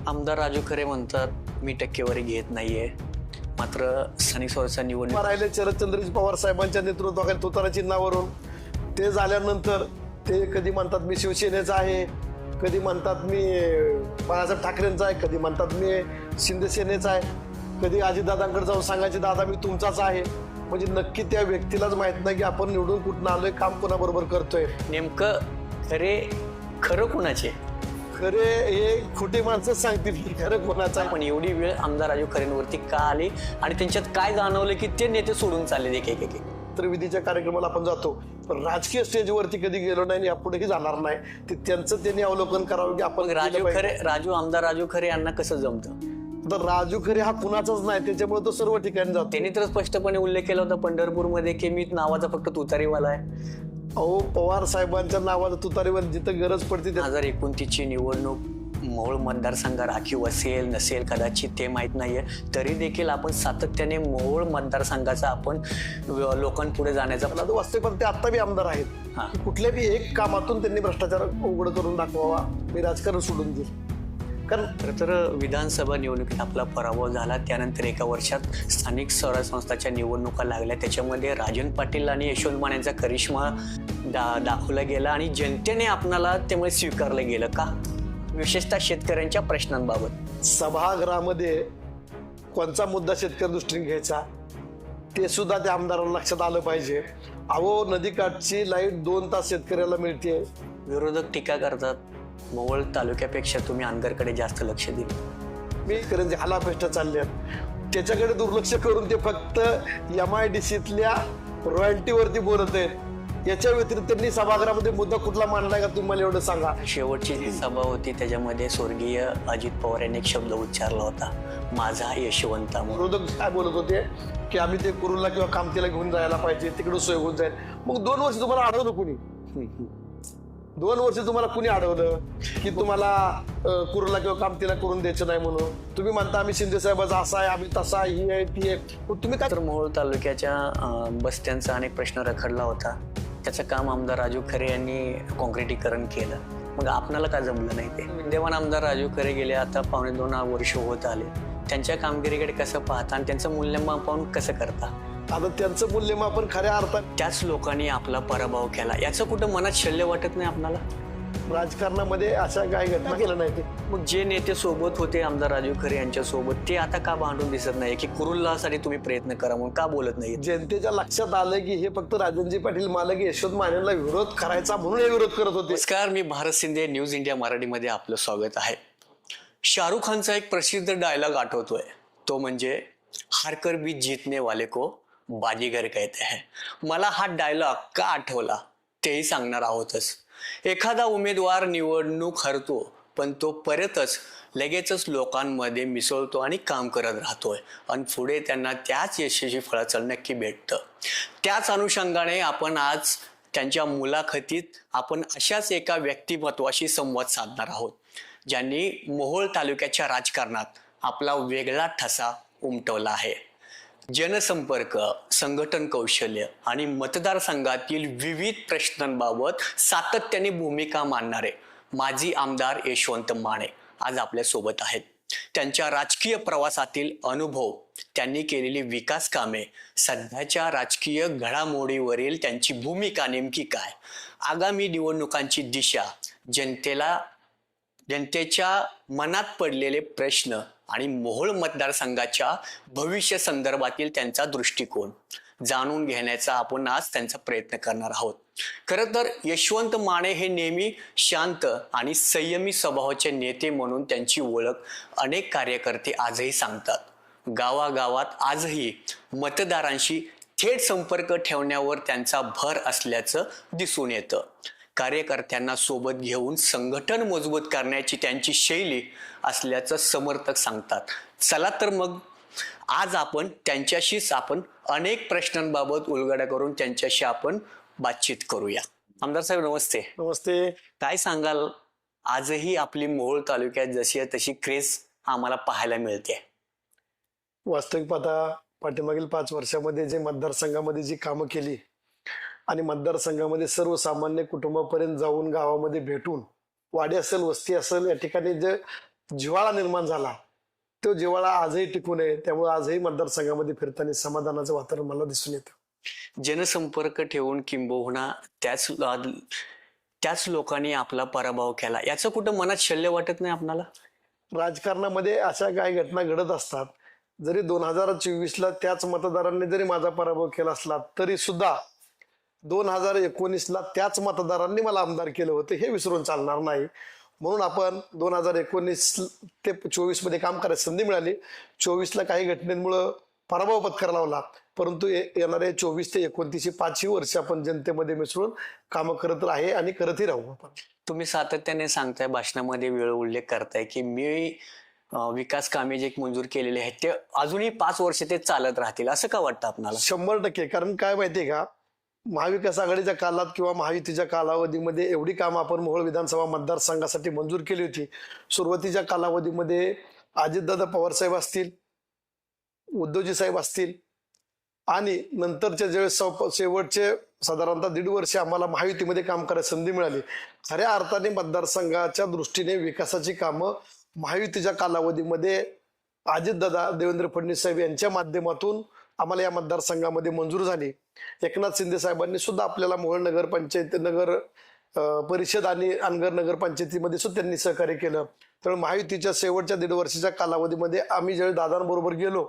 आमदार राजू खरे म्हणतात मी टक्केवारी घेत नाहीये, मात्र स्थानिक स्वराज्य निवडणूक राहिले शरदचंद्रजी पवार साहेबांच्या नेतृत्वाखाली तुतारा चिन्हावरून ते झाल्यानंतर ते कधी म्हणतात मी शिवसेनेचा आहे, कधी म्हणतात मी बाळासाहेब ठाकरेंचा आहे, कधी म्हणतात मी शिंदे सेनेचा आहे, कधी अजितदादांकडे जाऊन सांगायचे दादा मी तुमचाच आहे. म्हणजे नक्की त्या व्यक्तीलाच माहित नाही की आपण निवडून कुठं आलोय, काम कोणाबरोबर करतोय. नेमकं खरं कुणाचे? खरे हे खोटी माणसं सांगतील की खरं कोणाचं आहे. पण एवढी वेळ आमदार राजू खरेंवरती का आली आणि त्यांच्यात काय जाणवलं की ते नेते सोडून चालले एक एक एक? तर विधीच्या कार्यक्रमाला आपण जातो, पण राजकीय स्टेजवरती कधी गेलो नाही आणि यापुढेही जाणार नाही. ते त्यांचं त्यांनी अवलोकन करावं की आपण आमदार राजू खरे यांना कसं जमतं? तर राजू खरे हा कुणाचाच नाही, त्याच्यामुळे तो सर्व ठिकाणी जातो. त्यांनी तर स्पष्टपणे उल्लेख केला होता पंढरपूरमध्ये की मी नावाचा फक्त तुतारीवाला आहे. अहो पवार साहेबांच्या नावाला तुतारीवर जिथं गरज पडते 2029ची निवडणूक मोहोळ मतदारसंघ राखीव असेल नसेल कदाचित ते माहीत नाहीये, तरी देखील आपण सातत्याने मोहोळ मतदारसंघाचा आपण लोकांपुढे जाण्याचा वाचतोय. पण ते आता बी आमदार आहेत. कुठल्याही एक कामातून त्यांनी भ्रष्टाचार उघड करून दाखवावा, मी राजकारण सोडून देईल. कारण खरं तर विधानसभा निवडणुकीत आपला पराभव झाला, त्यानंतर एका वर्षात स्थानिक स्वराज्य संस्थाच्या निवडणुका लागल्या, त्याच्यामध्ये राजन पाटील आणि यशवंत मानेंचा करिश्मा दाखवला गेला आणि जनतेने आपणाला त्यामुळे स्वीकारलं गेलं का? विशेषतः शेतकऱ्यांच्या प्रश्नांबाबत सभागृहामध्ये कोणता मुद्दा शेतकरी दृष्टीने घ्यायचा ते सुद्धा त्या आमदारांना लक्षात आलं पाहिजे. अहो नदीकाठची लाईट 2 तास शेतकऱ्याला मिळते. विरोधक टीका करतात मोहोळ तालुक्यापेक्षा तुम्ही अनगरकडे जास्त लक्ष दिले. मी शेतकऱ्यांचे हालापेष्टा चालल्यात, त्याच्याकडे दुर्लक्ष करून ते फक्त MIDCतल्या रॉयल्टीवरती बोलत आहेत. याच्या व्यतिरिक्त त्यांनी सभागृहामध्ये मुद्दा कुठला मांडलाय का तुम्ही मला एवढं सांगा. शेवटची जी सभा होती त्याच्यामध्ये स्वर्गीय अजित पवार यांनी एक शब्द उच्चारला होता, माझा यशवंता. विरोधक काय बोलत होते की आम्ही ते कुरुला किंवा कामतीला घेऊन जायला पाहिजे, तिकडे सोय होऊन जाईल. मग 2 वर्ष तुम्हाला अडवलं कुणी? 2 वर्ष तुम्हाला कुणी अडवलं की तुम्हाला कुरुला किंवा कामतीला करून द्यायचं नाही म्हणून? तुम्ही म्हणता आम्ही शिंदे साहेबाचा असा आहे, आम्ही तसा आहे, ही आहे ती आहे. तुम्ही काय? तर मोहोळ तालुक्याच्या बस्त्यांचा अनेक प्रश्न रखडला होता, त्याचं काम आमदार राजू खरे यांनी कॉन्क्रिटीकरण केलं. मग आपणाला काय जमलं नाही ते? विद्यमान आमदार राजू खरे गेले आता 2.5 वर्ष होत आले, त्यांच्या कामगिरीकडे कसं पाहता आणि त्यांचं मूल्यमापन कसं करता? आता त्यांचं मूल्यमापन खऱ्या अर्थात त्याच लोकांनी आपला पराभव केला, याचं कुठं मनात शल्य वाटत नाही आपणाला? राजकारणामध्ये अशा काही घटना केल्या नाही ते. मग जे नेते सोबत होते आमदार राजू खरे यांच्या सोबत, ते आता का भांडून दिसत नाही की कुरुल्लासाठी तुम्ही प्रयत्न करा म्हणून का बोलत नाही? जनतेच्या लक्षात आलं की हे फक्त राजनजी पाटील मालक यशवंत मानेला विरोध करायचा म्हणून हे विरोध करत होते. नमस्कार, मी भारत शिंदे, न्यूज इंडिया मराठीमध्ये आपलं स्वागत आहे. शाहरुख खानचा एक प्रसिद्ध डायलॉग आठवतोय, तो म्हणजे हारकर भी जीतने वाले को बाजीगर कहते हैं. मला हा डायलॉग का आठवला तेही सांगणार आहोतच. एखादा उमेदवार निवडणूक हरतो, पण तो परतच लगेचच लोकांमध्ये मिसळतो आणि काम करत राहतोय आणि पुढे त्यांना त्याच यशस्वी फळाचं नक्की भेटतं. त्याच अनुषंगाने आपण आज त्यांच्या मुलाखतीत आपण अशाच एका व्यक्तिमत्वाशी संवाद साधणार आहोत, ज्यांनी मोहोळ तालुक्याच्या राजकारणात आपला वेगळा ठसा उमटवला आहे. जनसंपर्क, संघटन कौशल्य आणि मतदारसंघातील विविध प्रश्नांबाबत सातत्याने भूमिका मांडणारे माजी आमदार यशवंत माने आज आपल्या सोबत आहेत. त्यांच्या राजकीय प्रवासातील अनुभव, त्यांनी केलेली विकास कामे, सध्याच्या राजकीय घडामोडीवरील त्यांची भूमिका नेमकी काय, आगामी निवडणुकांची दिशा, जनतेच्या मनात पडलेले प्रश्न आणि मोहोळ मतदारसंघाच्या भविष्य संदर्भातील त्यांचा दृष्टिकोन जाणून घेण्याचा आपण आज त्यांचा प्रयत्न करणार आहोत. खरं तर यशवंत माने हे नेहमी शांत आणि संयमी स्वभावाचे नेते म्हणून त्यांची ओळख अनेक कार्यकर्ते आजही सांगतात. गावागावात आजही मतदारांशी थेट संपर्क ठेवण्यावर त्यांचा भर असल्याचं दिसून येतं. कार्यकर्त्यांना सोबत घेऊन संघटन मजबूत करण्याची त्यांची शैली असल्याचं समर्थक सांगतात. चला तर मग आज आपण त्यांच्याशीच अनेक प्रश्नांबाबत उलगडा करून त्यांच्याशी आपण बातचीत करूया. आमदार साहेब नमस्ते. नमस्ते. काय सांगाल, आजही आपली मोहोळ तालुक्यात जशी आहे तशी क्रेज आम्हाला पाहायला मिळते? वास्तविक पाहता पाठीमागील 5 वर्षामध्ये जे मतदारसंघामध्ये जी कामं केली आणि मतदारसंघामध्ये सर्वसामान्य कुटुंबापर्यंत जाऊन गावामध्ये भेटून, वाडी असेल वस्ती असेल या ठिकाणी जे जिव्हाळा निर्माण झाला, तो जिव्हाळा आजही टिकून आहे. त्यामुळे आजही मतदारसंघामध्ये फिरताना समाधानाचं वातावरण मला दिसून येतं. जनसंपर्क ठेवून किंबहुना त्याच लोकांनी आपला पराभव केला, याचं कुठं मनात शल्य वाटत नाही आपणाला? राजकारणामध्ये अशा काही घटना घडत असतात. जरी 2024ला त्याच मतदारांनी जरी माझा पराभव केला असला तरी सुद्धा 2019ला त्याच मतदारांनी मला आमदार केलं होतं, हे विसरून चालणार नाही. म्हणून आपण 2019 ते 24 मध्ये काम करायची संधी मिळाली. 24ला काही घटनेमुळं पराभव पत्करावा लावला, परंतु येणारे 24 ते 29 ही 5 वर्ष आपण जनतेमध्ये मिसळून कामं करत आहे आणि करतही राहू. आपण तुम्ही सातत्याने सांगताय, भाषणामध्ये वेळ उल्लेख करताय की मी विकास कामे जे मंजूर केलेले आहेत ते अजूनही 5 वर्ष ते चालत राहतील, असं का वाटतं आपणाला? 100%. कारण काय माहितीये का, महाविकास आघाडीच्या काळात किंवा महायुतीच्या कालावधीमध्ये एवढी कामं आपण मोहोळ विधानसभा मतदारसंघासाठी मंजूर केली होती. सुरुवातीच्या कालावधीमध्ये अजितदादा पवार साहेब असतील, उद्धवजी साहेब असतील, आणि नंतरच्या ज्यावेळेस शेवटचे साधारणतः 1.5 वर्ष आम्हाला महायुतीमध्ये काम करायची संधी मिळाली. खऱ्या अर्थाने मतदारसंघाच्या दृष्टीने विकासाची कामं महायुतीच्या कालावधीमध्ये अजितदादा देवेंद्र फडणवीस साहेब यांच्या माध्यमातून आम्हाला या मतदारसंघामध्ये मंजूर झाली. एकनाथ शिंदे साहेबांनी सुद्धा आपल्याला मोहोळ नगर पंचायत, नगर परिषद आणि अनगर नगर पंचायतीमध्ये सुद्धा त्यांनी सहकार्य केलं. त्यामुळे महायुतीच्या शेवटच्या 1.5 वर्षाच्या कालावधीमध्ये आम्ही ज्यावेळी दादांबरोबर गेलो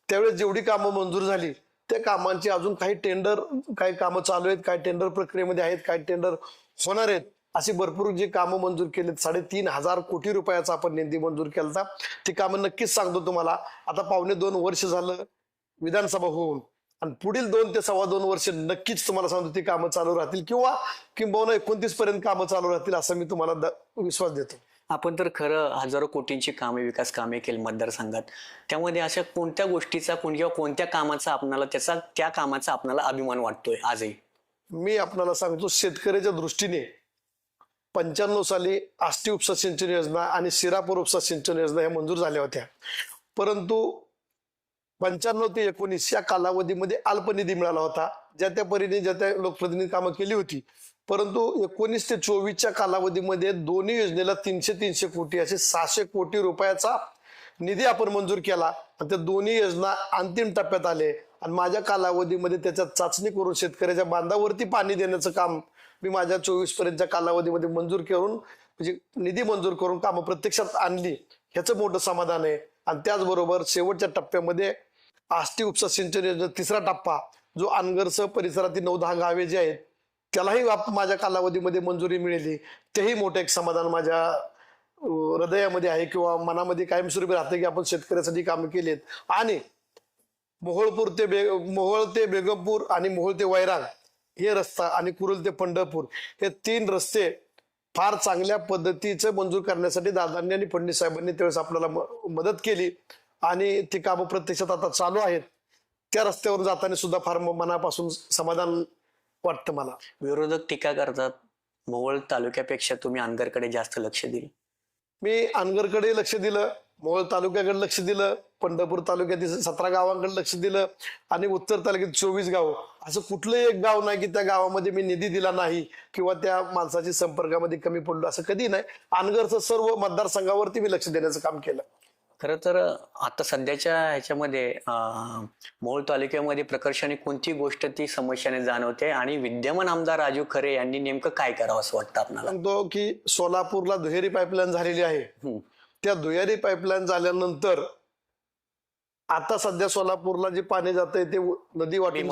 त्यावेळेस जेवढी कामं मंजूर झाली त्या कामांची अजून काही कामं चालू आहेत, काही टेंडर प्रक्रियेमध्ये आहेत, काही टेंडर होणार आहेत. अशी भरपूर जी कामं मंजूर केलीत. 3.5 कोटी रुपयाचा आपण निधी मंजूर केला. ती कामं नक्कीच सांगतो तुम्हाला. आता 2.25 वर्ष झालं विधानसभा होऊन, आणि पुढील 2 ते 2.25 वर्ष नक्कीच तुम्हाला सांगतो ती कामं चालू राहतील, किंवा 29 पर्यंत कामं चालू राहतील असं मी तुम्हाला विश्वास देतो. आपण तर खरं हजारो कोटींची कामे, विकास कामे केली मतदारसंघात. त्यामध्ये अशा कोणत्या गोष्टीचा किंवा कोणत्या कामाचा आपणाला त्या कामाचा आपणाला अभिमान वाटतोय आजही? मी आपल्याला सांगतो, शेतकऱ्याच्या दृष्टीने 95 साली आष्टी उपसा सिंचन योजना आणि शिरापूर उपसा सिंचन योजना ह्या मंजूर झाल्या होत्या. परंतु 95 ते 19 या कालावधीमध्ये अल्प निधी मिळाला होता, ज्या त्या परीने ज्या त्या लोकप्रतिनिधी कामं केली होती. परंतु 19 ते 24च्या कालावधीमध्ये दोन्ही योजनेला 300 कोटी असे 600 कोटी रुपयाचा निधी आपण मंजूर केला, आणि त्या दोन्ही योजना अंतिम टप्प्यात आले. आणि माझ्या कालावधीमध्ये त्याच्यात चाचणी करून शेतकऱ्याच्या बांधावरती पाणी देण्याचं काम मी माझ्या 24 पर्यंतच्या कालावधीमध्ये मंजूर करून, म्हणजे निधी मंजूर करून कामं प्रत्यक्षात आणली, ह्याचं मोठं समाधान आहे. आणि त्याचबरोबर शेवटच्या टप्प्यामध्ये आष्टी उपसा सिंचन योजना 3रा टप्पा, जो अनगरसह परिसरातील 9-10 गावे जे आहेत त्यालाही माझ्या कालावधीमध्ये मंजुरी मिळाली, तेही मोठं एक समाधान माझ्या हृदयामध्ये आहे किंवा मनामध्ये कायमस्वरूपी राहते की आपण शेतकऱ्यासाठी कामं केलीत. आणि मोहोळ ते बेगमपूर आणि मोहोळ ते वैराग हे रस्ता आणि कुरुल ते पंढरपूर हे 3 रस्ते फार चांगल्या पद्धतीचं मंजूर करण्यासाठी दादांनी आणि फडणवीस साहेबांनी त्यावेळेस आपल्याला मदत केली, आणि ती कामं प्रत्यक्षात आता चालू आहेत. त्या रस्त्यावर जाताना सुद्धा फार मनापासून समाधान वाटतं मला. विरोधक टीका करतात, मोहोळ तालुक्यापेक्षा तुम्ही अनगरकडे जास्त लक्ष दिलं. मी अनगरकडे लक्ष दिलं, मोहोळ तालुक्याकडे लक्ष दिलं, पंढरपूर तालुक्यातील 17 गावांकडे लक्ष दिलं, आणि उत्तर तालुक्यात 24 गाव. असं कुठलंही एक गाव नाही की त्या गावामध्ये मी निधी दिला नाही किंवा त्या माणसाच्या संपर्कामध्ये कमी पडलो, असं कधी नाही. अनगरचं सर्व मतदारसंघावरती मी लक्ष देण्याचं काम केलं. खरं तर आता सध्याच्या ह्याच्यामध्ये मोहोळ तालुक्यामध्ये प्रकर्षाने कोणती गोष्ट ती समस्याने जाणवते, आणि विद्यमान आमदार राजू खरे यांनी नेमकं काय करावं असं वाटतं आपल्याला? सांगतो की सोलापूरला दुहेरी पाईपलाईन झालेली आहे. त्या दुहेरी पाईपलाईन झाल्यानंतर आता सध्या सोलापूरला जे पाणी जातंय ते नदी वाटून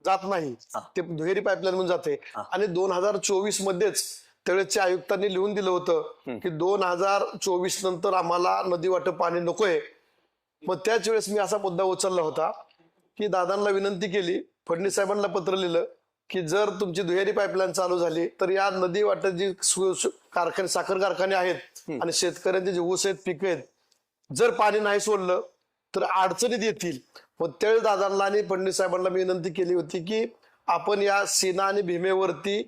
जात नाही, ते दुहेरी पाईपलाईन म्हणून जाते. आणि 2024 मध्येच त्यावेळेच्या आयुक्तांनी लिहून दिलं होतं की 2024 नंतर आम्हाला नदी वाटप पाणी नकोय. मग त्याच वेळेस मी असा मुद्दा उचलला होता की दादांना विनंती केली, फडणवीस साहेबांना पत्र लिहिलं की जर तुमची दुहेरी पाईपलाईन चालू झाली तर या नदी वाटत जी कारखाने, साखर कारखाने आहेत आणि शेतकऱ्यांचे जे ऊस आहेत, पिकं आहेत, जर पाणी नाही सोडलं तर अडचणीत येतील. मग त्यावेळेस दादांना आणि फडणवीस साहेबांना मी विनंती केली होती की आपण या सीना आणि भीमेवरती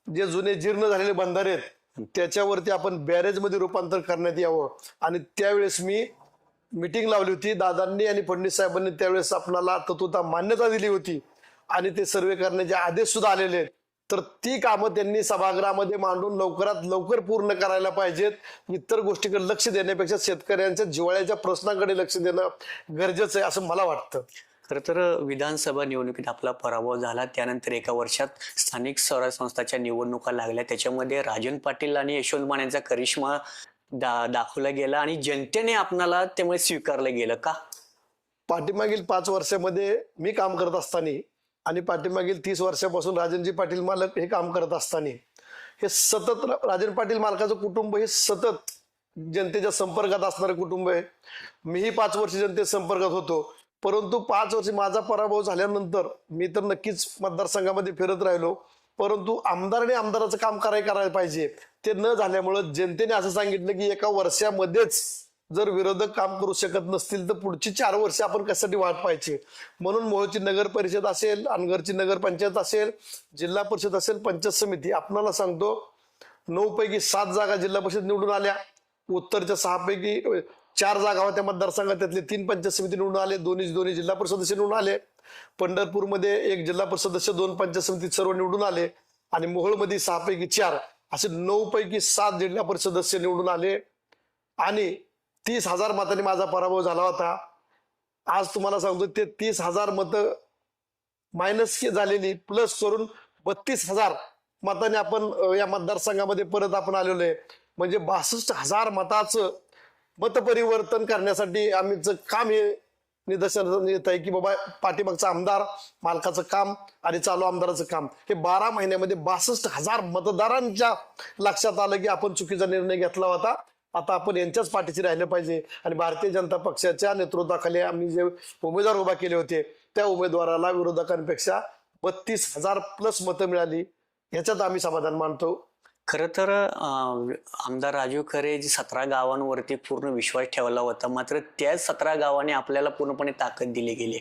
जे जुने जीर्ण झालेले बंधारे आहेत त्याच्यावरती आपण बॅरेज मध्ये रूपांतर करण्यात यावं. आणि त्यावेळेस मी मिटिंग लावली होती. दादांनी आणि फडणवीस साहेबांनी त्यावेळेस आपल्याला तत्वता मान्यता दिली होती, आणि ते सर्वे करण्याचे आदेश सुद्धा आलेले आहेत. तर ती कामं त्यांनी सभागृहामध्ये मांडून लवकरात लवकर पूर्ण करायला पाहिजेत. इतर गोष्टीकडे लक्ष देण्यापेक्षा शेतकऱ्यांच्या जिव्हाळ्याच्या प्रश्नाकडे लक्ष देणं गरजेचं आहे असं मला वाटतं. खरं तर विधानसभा निवडणुकीत आपला पराभव झाला, त्यानंतर एका वर्षात स्थानिक स्वराज्य संस्थांच्या निवडणुका लागल्या. त्याच्यामध्ये राजन पाटील आणि यशवंत मानेचा करिश्मा दाखवला गेला आणि जनतेने आपणाला त्यामुळे स्वीकारलं गेलं का? पाठीमागील 5 वर्षामध्ये मी काम करत असताना आणि पाठीमागील 30 वर्षापासून राजनजी पाटील मालक हे काम करत असताना हे सतत राजन पाटील मालकाचं कुटुंब हे सतत जनतेच्या संपर्कात असणारं कुटुंब आहे. मीही 5 वर्ष जनतेच्या संपर्कात होतो, परंतु 5 वर्ष माझा पराभव झाल्यानंतर मी तर नक्कीच मतदारसंघामध्ये फिरत राहिलो, परंतु आमदाराने आमदाराचं काम करायला पाहिजे. ते न झाल्यामुळं जनतेने असं सांगितलं की एका वर्षामध्येच जर विरोधक काम करू शकत नसतील तर पुढची 4 वर्ष आपण कशासाठी वाट पाहायची. म्हणून मोहोळची नगर परिषद असेल, अनगरची नगर पंचायत असेल, जिल्हा परिषद असेल, पंचायत समिती, आपणाला सांगतो 9 पैकी 7 जागा जिल्हा परिषद निवडून आल्या. उत्तरच्या 6 पैकी 4 जागा होत्या मतदारसंघात, त्यातले 3 पंचायत समिती निवडून आले, दोन्ही जिल्हा परिषद सदस्य निवडून आले. पंढरपूरमध्ये 1 जिल्हा परिषद सदस्य, 2 पंचायत समिती सर्व निवडून आले आणि मोहोळमध्ये 6 पैकी 4 असे 9 पैकी 7 जिल्हा परिषद सदस्य निवडून आले आणि 30,000 मतांनी माझा पराभव झाला होता. आज तुम्हाला सांगतो ते 30,000 मतं मायनस झालेली प्लस करून 32,000 मतांनी आपण या मतदारसंघामध्ये परत आपण आलेलो आहे. म्हणजे 62,000 मताचं मतपरिवर्तन करण्यासाठी आम्हीचं काम हे निदर्शनास येत आहे की बाबा पाठीमागचा आमदार मालकाचं काम आणि चालू आमदाराचं काम हे 12 महिन्यामध्ये 62,000 मतदारांच्या लक्षात आलं की आपण चुकीचा निर्णय घेतला होता. आता आपण यांच्याच पाठीशी राहिलं पाहिजे आणि भारतीय जनता पक्षाच्या नेतृत्वाखाली आम्ही जे उमेदवार उभा केले होते त्या उमेदवाराला विरोधकांपेक्षा 32,000 प्लस मतं मिळाली, याच्यात आम्ही समाधान मानतो. खरं तर आमदार राजू खरे 17 गावांवरती पूर्ण विश्वास ठेवला होता, मात्र त्याच 17 गावांनी आपल्याला पूर्णपणे ताकद दिली गेली.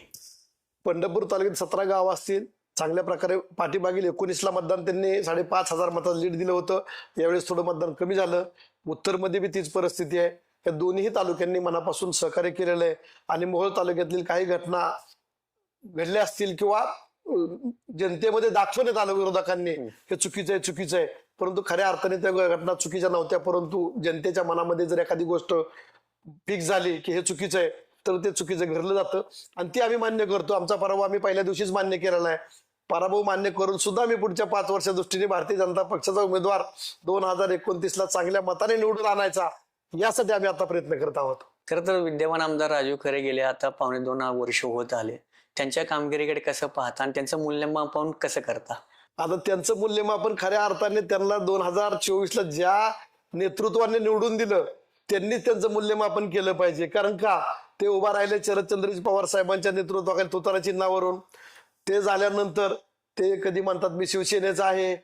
पंढरपूर तालुक्यात 17 गाव असतील, चांगल्या प्रकारे पाठीमागील 19ला मतदान त्यांनी 5,500 मताचं लीड दिलं होतं. यावेळेस थोडं मतदान कमी झालं. उत्तरमध्ये बी तीच परिस्थिती आहे. या दोन्ही तालुक्यांनी मनापासून सहकार्य केलेलं आहे आणि मोहोळ तालुक्यातील काही घटना घडल्या असतील किंवा जनतेमध्ये दाखवण्यात आलं विरोधकांनी हे चुकीचं आहे, परंतु खऱ्या अर्थाने त्या घटना चुकीच्या नव्हत्या. परंतु जनतेच्या मनामध्ये जर एखादी गोष्ट फिक्स झाली की हे चुकीचं आहे तर ते चुकीचं घडलं जातं आणि ते आम्ही मान्य करतो. आमचा पराभव आम्ही पहिल्या दिवशीच मान्य केलेला आहे. पराभव मान्य करून सुद्धा मी पुढच्या 5 वर्षा दृष्टीने भारतीय जनता पक्षाचा उमेदवार 2029ला चांगल्या मताने निवडून आणायचा, यासाठी आम्ही आता प्रयत्न करत आहोत. खरं तर विद्यमान आमदार राजू खरे गेले आता 2.25 वर्ष होत आले. त्यांच्या कामगिरीकडे कसं पाहता आणि त्यांचं मूल्यमापन कसं करता? आता त्यांचं मूल्यमापन खऱ्या अर्थाने त्यांना 2024ला ज्या नेतृत्वाने निवडून दिलं त्यांनी त्यांचं मूल्यमापन केलं पाहिजे. कारण का ते उभा राहिले शरदचंद्रजी पवार साहेबांच्या नेतृत्वाखाली तुतारा चिन्हावरून. ते झाल्यानंतर ते कधी म्हणतात मी शिवसेनेचा आहे,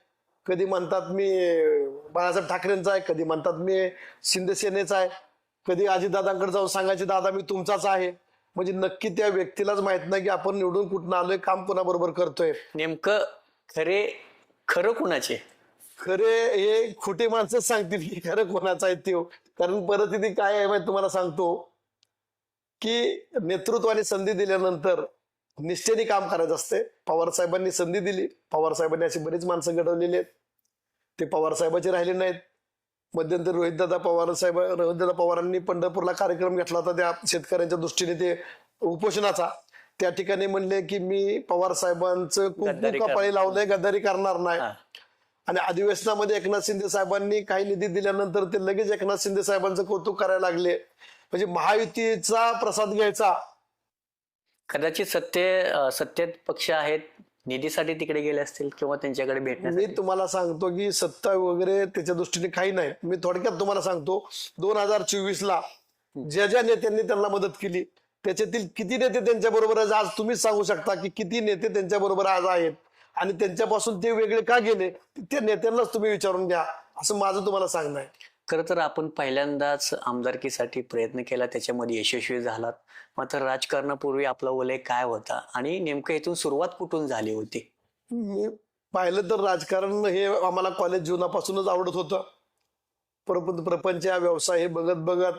कधी म्हणतात मी बाळासाहेब ठाकरेंचा आहे, कधी म्हणतात मी शिंदे सेनेचा आहे, कधी अजितदादांकडे जाऊन सांगायचे दादा मी तुमचाच आहे. म्हणजे नक्की त्या व्यक्तीलाच माहित नाही की आपण निवडून कुठून आलोय, काम कोणाबरोबर करतोय. नेमकं खरं कुणाचे? खरे हे खोटे माणसं सांगतील की खरं कोणाचं आहे ते. कारण परिस्थिती काय आहे माहिती तुम्हाला सांगतो की नेतृत्वाने संधी दिल्यानंतर निष्ठेने काम करायचं असते. पवार साहेबांनी संधी दिली, पवार साहेबांनी अशी बरीच माणसं घडवलेली आहेत, ते पवार साहेबाचे राहिले नाहीत. मध्यंतरी रोहितदादा पवारांनी पंढरपूरला कार्यक्रम घेतला होता त्या शेतकऱ्यांच्या दृष्टीने ते उपोषणाचा. त्या ठिकाणी म्हणले की मी पवार साहेबांचं कुंकू कपाळी लावलंय, गद्दारी करणार नाही. आणि अधिवेशनामध्ये एकनाथ शिंदे साहेबांनी काही निधी दिल्यानंतर ते लगेच एकनाथ शिंदे साहेबांचं कौतुक करायला लागले. म्हणजे महायुतीचा प्रसाद घ्यायचा. कदाचित सत्तेत पक्ष आहेत, निधीसाठी तिकडे गेले असतील किंवा त्यांच्याकडे भेटण्यासाठी. मी तुम्हाला सांगतो की सत्ता वगैरे त्याच्या दृष्टीने काही नाही. मी थोडक्यात तुम्हाला सांगतो 2024ला ज्या नेत्यांनी त्यांना मदत केली त्याच्यातील किती नेते त्यांच्या बरोबर आज तुम्हीच सांगू शकता की किती नेते त्यांच्या बरोबर आज आहेत आणि त्यांच्यापासून ते वेगळे का गेले त्या नेत्यांनाच तुम्ही विचारून घ्या, असं माझं तुम्हाला सांगणं आहे. खरं तर आपण पहिल्यांदाच आमदारकीसाठी प्रयत्न केला, त्याच्यामध्ये यशस्वी झालात. मात्र राजकारणापूर्वी आपला वलय काय होता आणि नेमकं इथून सुरुवात कुठून झाली होती? मी पाहिलं तर राजकारण हे आम्हाला कॉलेज जीवनापासूनच आवडत होतं. प्रपंच हा व्यवसाय हे बघत बघत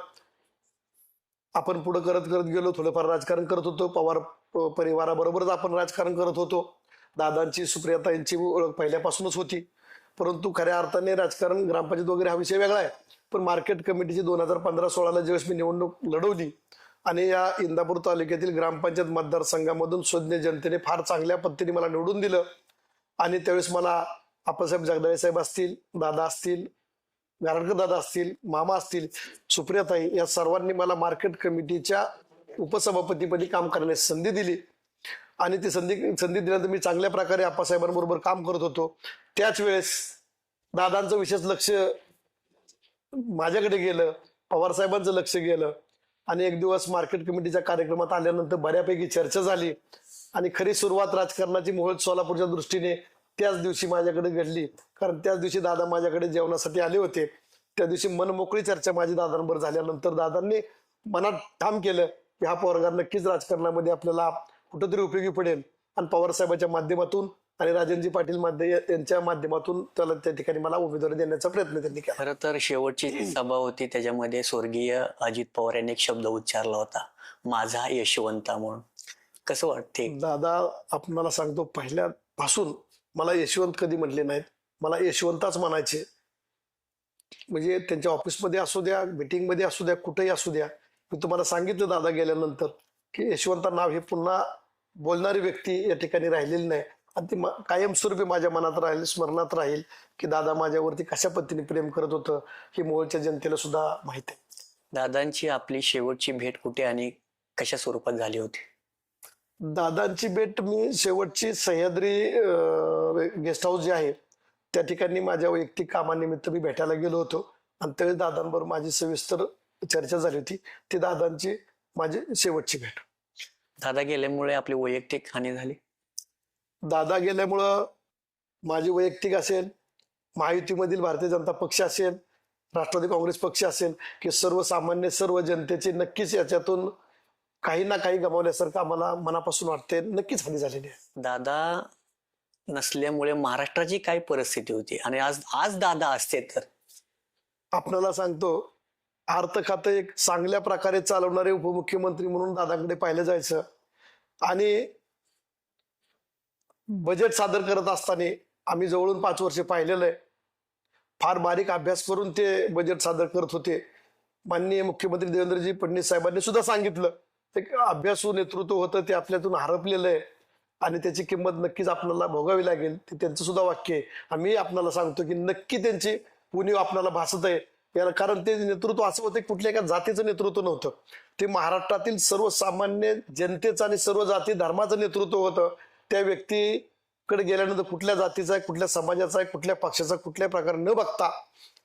आपण पुढे करत गेलो. थोडंफार राजकारण करत होतो, पवार परिवाराबरोबरच आपण राजकारण करत होतो दादांची सुप्रियाताईंची ओळख पहिल्यापासूनच होती, परंतु खऱ्या अर्थाने राजकारण ग्रामपंचायत वगैरे हा विषय वेगळा आहे. पण मार्केट कमिटीची 2015-16 ज्यावेळेस मी निवडणूक लढवली आणि या इंदापूर तालुक्यातील ग्रामपंचायत मतदारसंघामधून सुज्ञ जनतेने फार चांगल्या पद्धतीने मला निवडून दिलं. आणि त्यावेळेस मला आप्पासाहेब जगदाळे साहेब असतील, दादा असतील, गारडकर दादा असतील, मामा असतील, सुप्रियाताई या सर्वांनी मला मार्केट कमिटीच्या उपसभापतीपदी काम करण्याची संधी दिली. आणि ती संधी दिल्यानंतर मी चांगल्या प्रकारे आप्पासाहेबांबरोबर काम करत होतो. त्याच वेळेस दादांचं विशेष लक्ष माझ्याकडे गेलं, पवार साहेबांचं लक्ष गेलं. आणि एक दिवस मार्केट कमिटीच्या कार्यक्रमात आल्यानंतर बऱ्यापैकी चर्चा झाली आणि खरी सुरुवात राजकारणाची मोहोळ सोलापूरच्या दृष्टीने त्याच दिवशी माझ्याकडे घडली. कारण त्याच दिवशी दादा माझ्याकडे जेवणासाठी आले होते. त्या दिवशी मनमोकळी चर्चा माझी दादांबरोबर झाल्यानंतर दादांनी मनात ठाम केलं की हा पोरगा नक्कीच राजकारणामध्ये आपल्याला कुठंतरी उपयोगी पडेल. आणि पवार साहेबांच्या माध्यमातून आणि राजनजी पाटील यांच्या माध्यमातून त्याला त्या ठिकाणी मला उमेदवारी देण्याचा प्रयत्न त्यांनी केला. खरं तर शेवटची जी सभा होती त्याच्यामध्ये स्वर्गीय अजित पवार यांनी एक शब्द उच्चारला होता, माझा यशवंता म्हणून. कसं वाटते? दादा आपणाला सांगतो, पहिल्यापासून मला यशवंत कधी म्हटले नाहीत, मला यशवंताच म्हणायचे. म्हणजे त्यांच्या ऑफिसमध्ये असू द्या, मीटिंग मध्ये असू द्या, कुठेही असू द्या. मी तुम्हाला सांगितलं दादा गेल्यानंतर की यशवंत नाव हे पुन्हा बोलणारी व्यक्ती या ठिकाणी राहिलेली नाही. आणि ती कायमस्वरूपी माझ्या मनात राहील, स्मरणात राहील की दादा माझ्यावरती कशा पद्धतीने प्रेम करत होतं हे मोहोळच्या जनतेला सुद्धा माहित आहे. दादांची आपली शेवटची भेट कुठे आणि कशा स्वरूपात झाली होती? दादांची भेट मी शेवटची सह्याद्री गेस्ट हाऊस जे आहे त्या ठिकाणी माझ्या वैयक्तिक कामानिमित्त मी भेटायला गेलो होतो. आणि त्यावेळेस दादांबरोबर माझी सविस्तर चर्चा झाली होती. ती दादांची माझी शेवटची भेट. दादा गेल्यामुळे आपली वैयक्तिक हानी झाली? दादा गेल्यामुळं माझी वैयक्तिक असेल, महायुतीमधील भारतीय जनता पक्ष असेल, राष्ट्रवादी काँग्रेस पक्ष असेल, की सर्वसामान्य सर्व जनतेची नक्कीच याच्यातून काही ना काही गमावल्यासारखं आम्हाला मनापासून वाटते. नक्कीच हानी झालेली आहे. दादा नसल्यामुळे महाराष्ट्राची काय परिस्थिती होती आणि आज दादा असते तर? आपल्याला सांगतो, अर्थ खातं एक चांगल्या प्रकारे चालवणारे उपमुख्यमंत्री म्हणून दादाकडे पाहिलं जायचं. आणि बजेट सादर करत असताना आम्ही जवळून 5 वर्ष पाहिलेलं आहे. फार बारीक अभ्यास करून ते बजेट सादर करत होते. माननीय मुख्यमंत्री देवेंद्रजी फडणवीस साहेबांनी सुद्धा सांगितलं एक अभ्यासू नेतृत्व होतं ते आपल्यातून हरपलेलं आहे आणि त्याची किंमत नक्कीच आपल्याला भोगावी लागेल. ते त्यांचं सुद्धा वाक्य आहे. आम्ही आपल्याला सांगतो की नक्की त्यांची उणीव आपल्याला भासत आहे. कारण ते नेतृत्व असं होतं कुठल्या एका जातीचं नेतृत्व नव्हतं. ते महाराष्ट्रातील सर्वसामान्य जनतेचं आणि सर्व जाती धर्माचं नेतृत्व होतं. त्या व्यक्तीकडे गेल्यानंतर कुठल्या जातीचा आहे, कुठल्या समाजाचा आहे, कुठल्या पक्षाचा, कुठल्या प्रकारे न बघता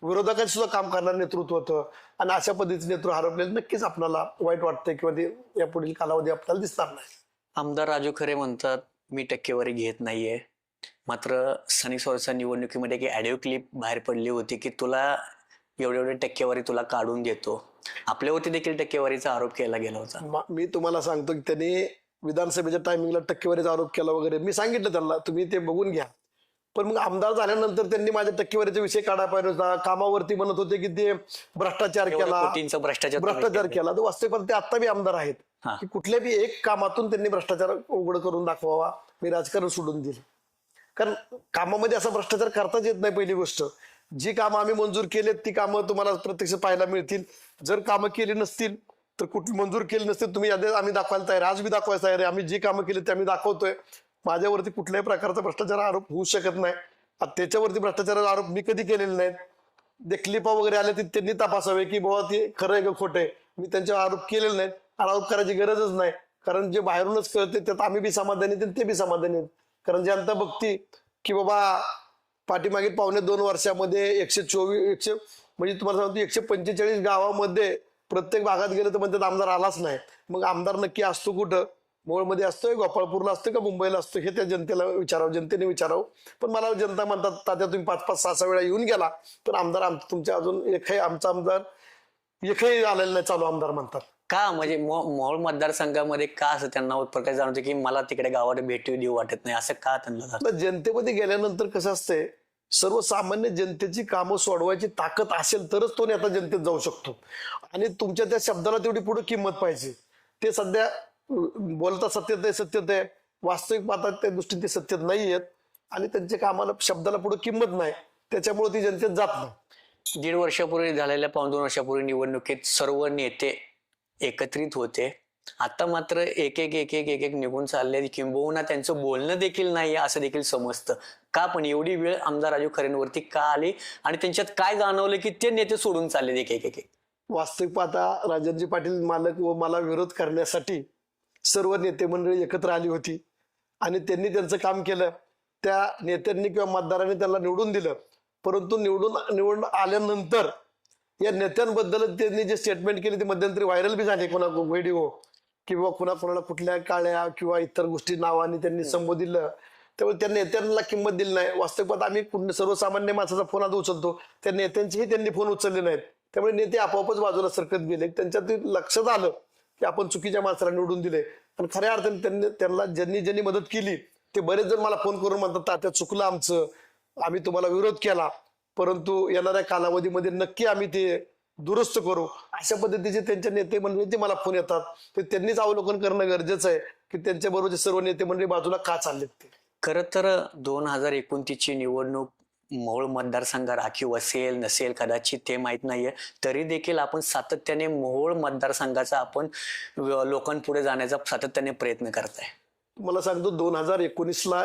विरोधकांची सुद्धा काम करणारं नेतृत्व होतं. आणि अशा पद्धतीचं नेतृत्व हरपलेलं नक्कीच आपल्याला वाईट वाटतंय किंवा ते या पुढील कालावधी आपल्याला दिसणार नाही. आमदार राजू खरे म्हणतात मी टक्केवारी घेत नाहीये. मात्र स्थानिक स्वराज्य निवडणुकीमध्ये एक ऑडिओ क्लिप बाहेर पडली होती की तुला एवढे टक्केवारी तुला काढून देतो. आपल्यावरती देखील टक्केवारीचा आरोप केला गेला होता. मी तुम्हाला सांगतो की त्यांनी विधानसभेच्या टायमिंगला टक्केवारीचा आरोप केला वगैरे. मी सांगितलं त्यांना तुम्ही ते बघून घ्या. पण मग आमदार झाल्यानंतर त्यांनी माझ्या टक्केवारीचा विषय काढायला पाहिजे होता. कामावरती म्हणत होते की ते भ्रष्टाचार केला, भ्रष्टाचार केला. तर वास्तविक ते आता बी आमदार आहेत की कुठल्या बी एक कामातून त्यांनी भ्रष्टाचार उघड करून दाखवावा. मी राजकारण सोडून दिलं. कारण कामामध्ये असा भ्रष्टाचार करताच येत नाही. पहिली गोष्ट, जी कामं आम्ही मंजूर केलेत ती कामं तुम्हाला प्रत्यक्ष पाहायला मिळतील. जर कामं केली नसतील तर कुठली मंजूर केली नसतील तुम्ही आम्ही दाखवायला तयार, आज बी दाखवायला तयार आहे. आम्ही जी कामं केली ते आम्ही दाखवतोय. माझ्यावरती कुठल्याही प्रकारचा भ्रष्टाचार आरोप होऊ शकत नाही. त्याच्यावरती भ्रष्टाचाराचा आरोप मी कधी केलेले नाहीत. ते क्लिपा वगैरे आले ते त्यांनी तपासावे की बाबा ते खरं आहे का खोटं आहे. मी त्यांच्यावर आरोप केलेले नाहीत. आरोप करायची गरजच नाही. कारण जे बाहेरूनच कळते त्यात आम्ही बी समाधानी आहेत ते बी समाधानी आहेत. कारण जनता बघती की बाबा पाठीमागे 2.25 वर्षामध्ये 124 म्हणजे तुम्हाला सांगतो 145 गावामध्ये प्रत्येक भागात गेलं तर म्हणतात आमदार आलाच नाही. मग आमदार नक्की असतो कुठं? मोहोळमध्ये असतोय, गोपाळपूरला असतोय का मुंबईला असतो हे त्या जनतेला विचारावं, जनतेने विचारावं. पण मला जनता म्हणतात तात्या तुम्ही 5-5, 6-6 वेळा येऊन गेला पण आमदार तुमच्या अजून आमचा आमदार एकही आलेला नाही चालू आमदार म्हणतात. का म्हणजे मोहोळ मतदारसंघामध्ये का असं त्यांना प्रकाश जाणवते की मला तिकडे गावाला भेटी देऊ वाटत नाही, असं का त्यांना? जनतेमध्ये गेल्यानंतर कसं असतंय, सर्वसामान्य जनतेची कामं सोडवायची ताकद असेल तरच तो नेता जनतेत जाऊ शकतो. आणि तुमच्या त्या शब्दाला तेवढी पुढे किंमत पाहिजे. ते सध्या बोलता सत्यते वास्तविक पाहतात त्या दृष्टीने ते सत्तेत नाही आहेत आणि त्यांच्या कामाला शब्दाला पुढे किंमत नाही, त्याच्यामुळे ती जनतेत जात नाही. 1.5 वर्षापूर्वी झालेल्या 2 वर्षापूर्वी निवडणुकीत सर्व नेते एकत्रित होते. आता मात्र एक एक निघून चालले, किंबहुना त्यांचं बोलणं देखील नाही असं देखील समजतं. का पण एवढी वेळ आमदार राजू खरेंवरती का आली आणि त्यांच्यात काय जाणवलं की ते नेते सोडून चालले एक? वास्तविक पाहता राजनजी पाटील मालक व मला विरोध करण्यासाठी सर्व नेते मंडळी एकत्र आली होती आणि त्यांनी त्यांचं काम केलं. त्या नेत्यांनी किंवा मतदारांनी त्यांना निवडून दिलं, परंतु निवडून आल्यानंतर या नेत्यांबद्दल त्यांनी जे स्टेटमेंट केली ते मध्यंतरी व्हायरल बी झाले, कोणा व्हिडिओ किंवा कोणाला कुठल्या काळ्या किंवा इतर गोष्टी नावाने त्यांनी संबोधिलं. त्यामुळे त्या नेत्यांना किंमत दिली नाही. वास्तविक आम्ही सर्वसामान्य माणसाचा फोन आता उचलतो, त्या नेत्यांचेही त्यांनी फोन उचलले नाहीत. त्यामुळे नेते आपोआपच बाजूला सरकत गेले. त्यांच्यात लक्षात आलं की आपण चुकीच्या माणसाला निवडून दिले. पण खऱ्या अर्थाने त्यांना ज्यांनी मदत केली ते बरेच जण मला फोन करून म्हणतात, तात्या चुकलं आमचं, आम्ही तुम्हाला विरोध केला, परंतु येणाऱ्या कालावधीमध्ये नक्की आम्ही ते दुरुस्त करू. अशा पद्धतीचे त्यांच्या नेते मंडळी मला फोन येतात. ते त्यांनीच अवलोकन करणं गरजेचं आहे की त्यांच्या बरोबरचे सर्व नेते मंडळी बाजूला का चाललेत ते. खरं तर 2029ची निवडणूक मोहोळ मतदारसंघ राखीव असेल नसेल कदाचित ते माहित नाहीये, तरी देखील आपण सातत्याने मोहोळ मतदारसंघाचा आपण लोकांपुढे जाण्याचा सातत्याने प्रयत्न करताय. मला सांगतो 2019ला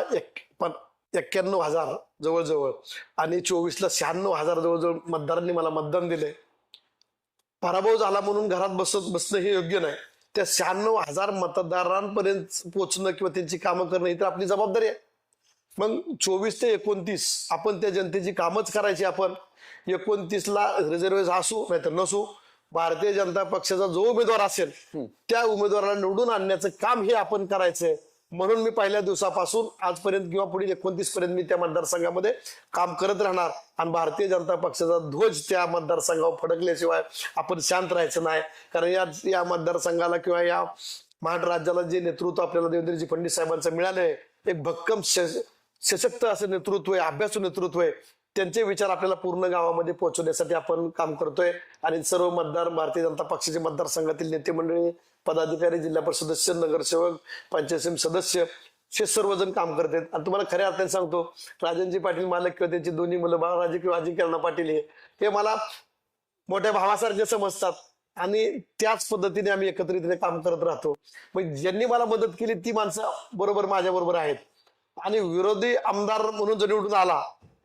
91,000 जवळजवळ आणि 24ला 96,000 जवळजवळ मतदारांनी मला मतदान दिले. पराभव झाला म्हणून घरात बसणं हे योग्य नाही. त्या 96,000 मतदारांपर्यंत पोहोचणं किंवा त्यांची कामं करणं ही तर आपली जबाबदारी आहे. मग 24 ते 29 आपण त्या जनतेची कामच करायची. आपण 29ला रिझर्व्हेशन असू नाहीतर नसू, भारतीय जनता पक्षाचा जो उमेदवार असेल त्या उमेदवाराला निवडून आणण्याचं काम हे आपण करायचंय. म्हणून मी पहिल्या दिवसापासून आजपर्यंत किंवा पुढील 29 पर्यंत मी त्या मतदारसंघामध्ये काम करत राहणार आणि भारतीय जनता पक्षाचा ध्वज त्या मतदारसंघावर फडकल्याशिवाय आपण शांत राहायचं नाही. कारण या मतदारसंघाला किंवा या महाराष्ट्र राज्याला जे नेतृत्व आपल्याला देवेंद्रजी फडणवीस साहेबांचं मिळालंय, एक भक्कम सशक्त असं नेतृत्व आहे, अभ्यासू नेतृत्व आहे. त्यांचे विचार आपल्याला पूर्ण गावामध्ये पोहोचवण्यासाठी आपण काम करतोय आणि सर्व मतदार भारतीय जनता पक्षाचे मतदारसंघातील नेते मंडळी, पदाधिकारी, जिल्हा परिषद सदस्य, नगरसेवक, पंचायत समिती सदस्य हे सर्वजण काम करतात. आणि तुम्हाला खऱ्या अर्थाने सांगतो, राजनजी पाटील मालक किंवा त्यांची दोन्ही मुलं बाळाराजे किंवा अजिंक्य पाटील हे मला मोठ्या भावासारखे समजतात आणि त्याच पद्धतीने आम्ही एकत्रितपणे काम करत राहतो. मग ज्यांनी मला मदत केली ती माणसं बरोबर माझ्या बरोबर आहेत आणि विरोधी आमदार म्हणून जर निवडून आला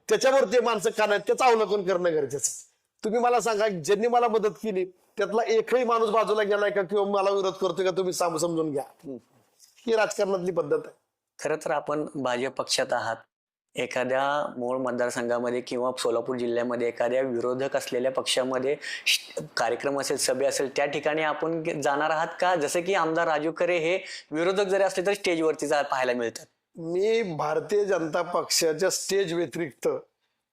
त्याच्यावर ते माणसं का नाही त्याचं अवलोकन करणं गरजेचं. तुम्ही मला सांगा, ज्यांनी मला मदत केली त्यातला एकही माणूस बाजूला गेलाय का किंवा मला विरोध करतोय का, तुम्ही समजून घ्या. ही राजकारणातली पद्धत आहे. खरं तर आपण भाजप पक्षात आहात. एखाद्या मोहोळ मतदारसंघामध्ये किंवा सोलापूर जिल्ह्यामध्ये एखाद्या विरोधक असलेल्या पक्षामध्ये कार्यक्रम असेल, सभे असेल, त्या ठिकाणी आपण जाणार आहात का? जसं की आमदार राजू खरे हे विरोधक जरी असले तरी स्टेजवरती पाहायला मिळतात. मी भारतीय जनता पक्षाच्या स्टेज व्यतिरिक्त